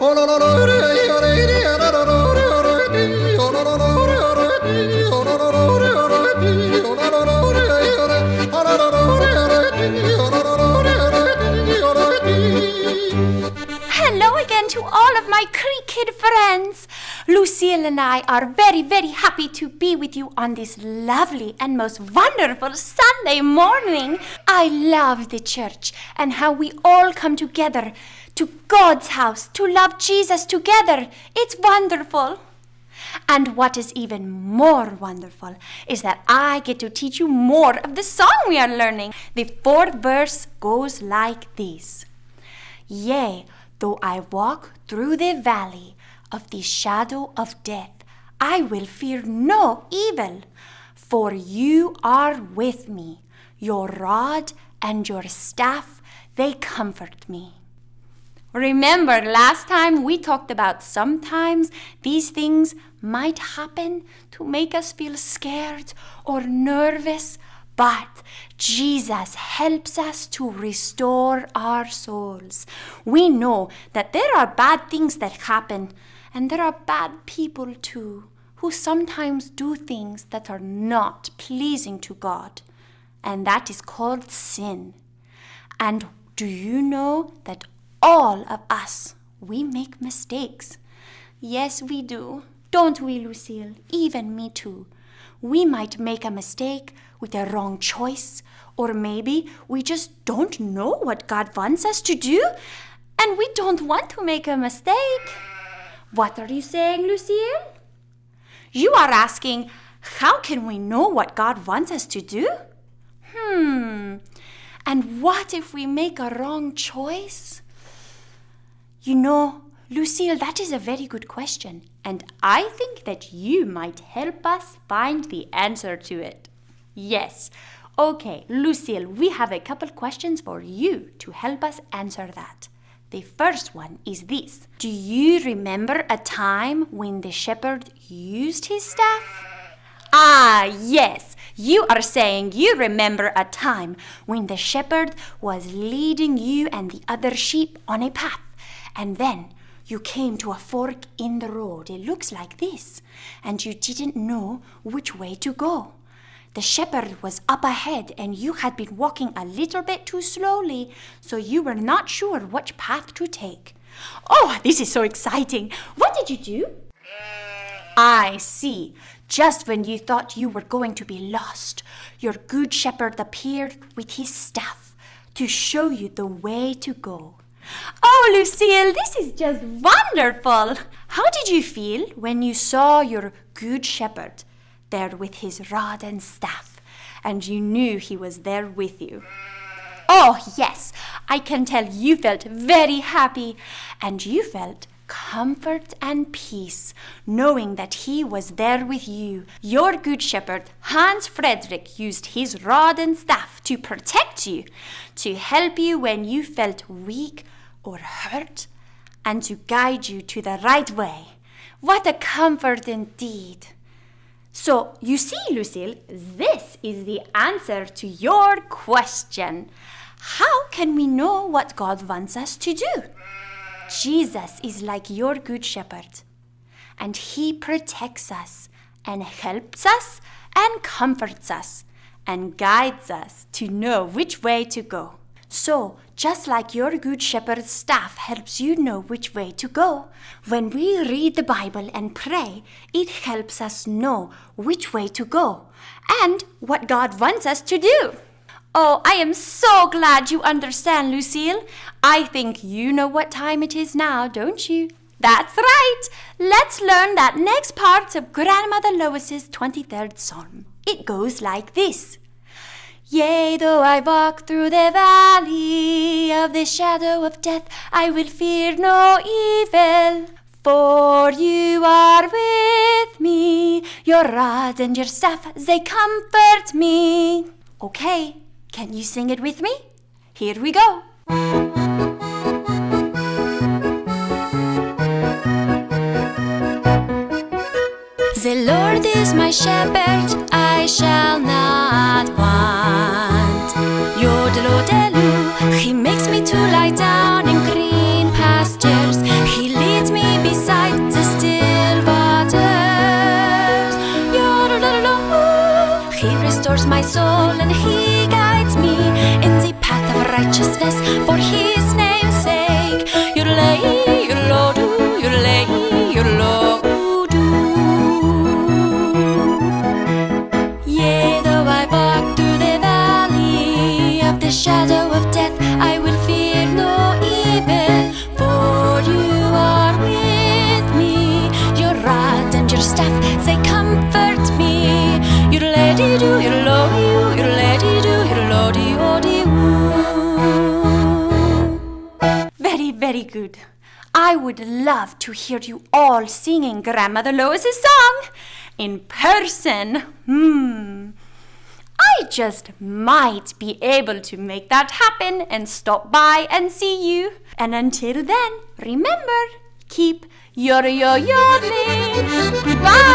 Hello again to all of my Kid friends. Lucille and I are very, very happy to be with you on this lovely and most wonderful Sunday morning. I love the church and how we all come together to God's house to love Jesus together. It's wonderful. And what is even more wonderful is that I get to teach you more of the song we are learning. The fourth verse goes like this. Yea, though I walk through the valley of the shadow of death, I will fear no evil, for you are with me. Your rod and your staff, they comfort me. Remember, last time we talked about sometimes these things might happen to make us feel scared or nervous, but Jesus helps us to restore our souls. We know that there are bad things that happen, and there are bad people too, who sometimes do things that are not pleasing to God, and that is called sin. And do you know that all of us, we make mistakes? Yes, we do. Don't we, Lucille? Even me too. We might make a mistake with a wrong choice, or maybe we just don't know what God wants us to do, and we don't want to make a mistake. What are you saying, Lucille? You are asking, how can we know what God wants us to do? And what if we make a wrong choice? You know, Lucille, that is a very good question, and I think that you might help us find the answer to it. Yes. Okay, Lucille, we have a couple questions for you to help us answer that. The first one is this. Do you remember a time when the shepherd used his staff? Ah, yes. You are saying you remember a time when the shepherd was leading you and the other sheep on a path, and then you came to a fork in the road. It looks like this, and you didn't know which way to go. The shepherd was up ahead, and you had been walking a little bit too slowly, so you were not sure which path to take. Oh, this is so exciting. What did you do? I see. Just when you thought you were going to be lost, your good shepherd appeared with his staff to show you the way to go. Oh, Lucille, this is just wonderful. How did you feel when you saw your good shepherd there with his rod and staff, and you knew he was there with you? Oh, yes, I can tell you felt very happy, and you felt comfort and peace, knowing that he was there with you. Your good shepherd, Hans Frederick, used his rod and staff to protect you, to help you when you felt weak or hurt, and to guide you to the right way. What a comfort indeed. So, you see, Lucille, this is the answer to your question. How can we know what God wants us to do? Jesus is like your good shepherd, and he protects us and helps us and comforts us and guides us to know which way to go. So, just like your good shepherd's staff helps you know which way to go, when we read the Bible and pray, it helps us know which way to go and what God wants us to do. Oh, I am so glad you understand, Lucille. I think you know what time it is now, don't you? That's right. Let's learn that next part of Grandmother Lois's 23rd Psalm. It goes like this. Yea, though I walk through the valley of the shadow of death, I will fear no evil, for you are with me. Your rod and your staff, they comfort me. Okay, can you sing it with me? Here we go. The Lord is my shepherd, I shall not want. Yodel-o-delu, he makes me to lie down in green pastures. He leads loves my soul, and he guides me in the path of righteousness for his name's sake. Yodelay, yodelodu, yodelay, yodelodu. Yea, though I walk through the valley of the shadow of death, I will fear no evil, for you are with me. Your rod and your staff, they comfort me. Yodelay-dee-doo, yodelay-doo, yodelay-dee-doo, yodelay-dee-doo. Very, very good. I would love to hear you all singing Grandmother Lois's song in person. I just might be able to make that happen and stop by and see you. And until then, remember, keep yodeling. Bye.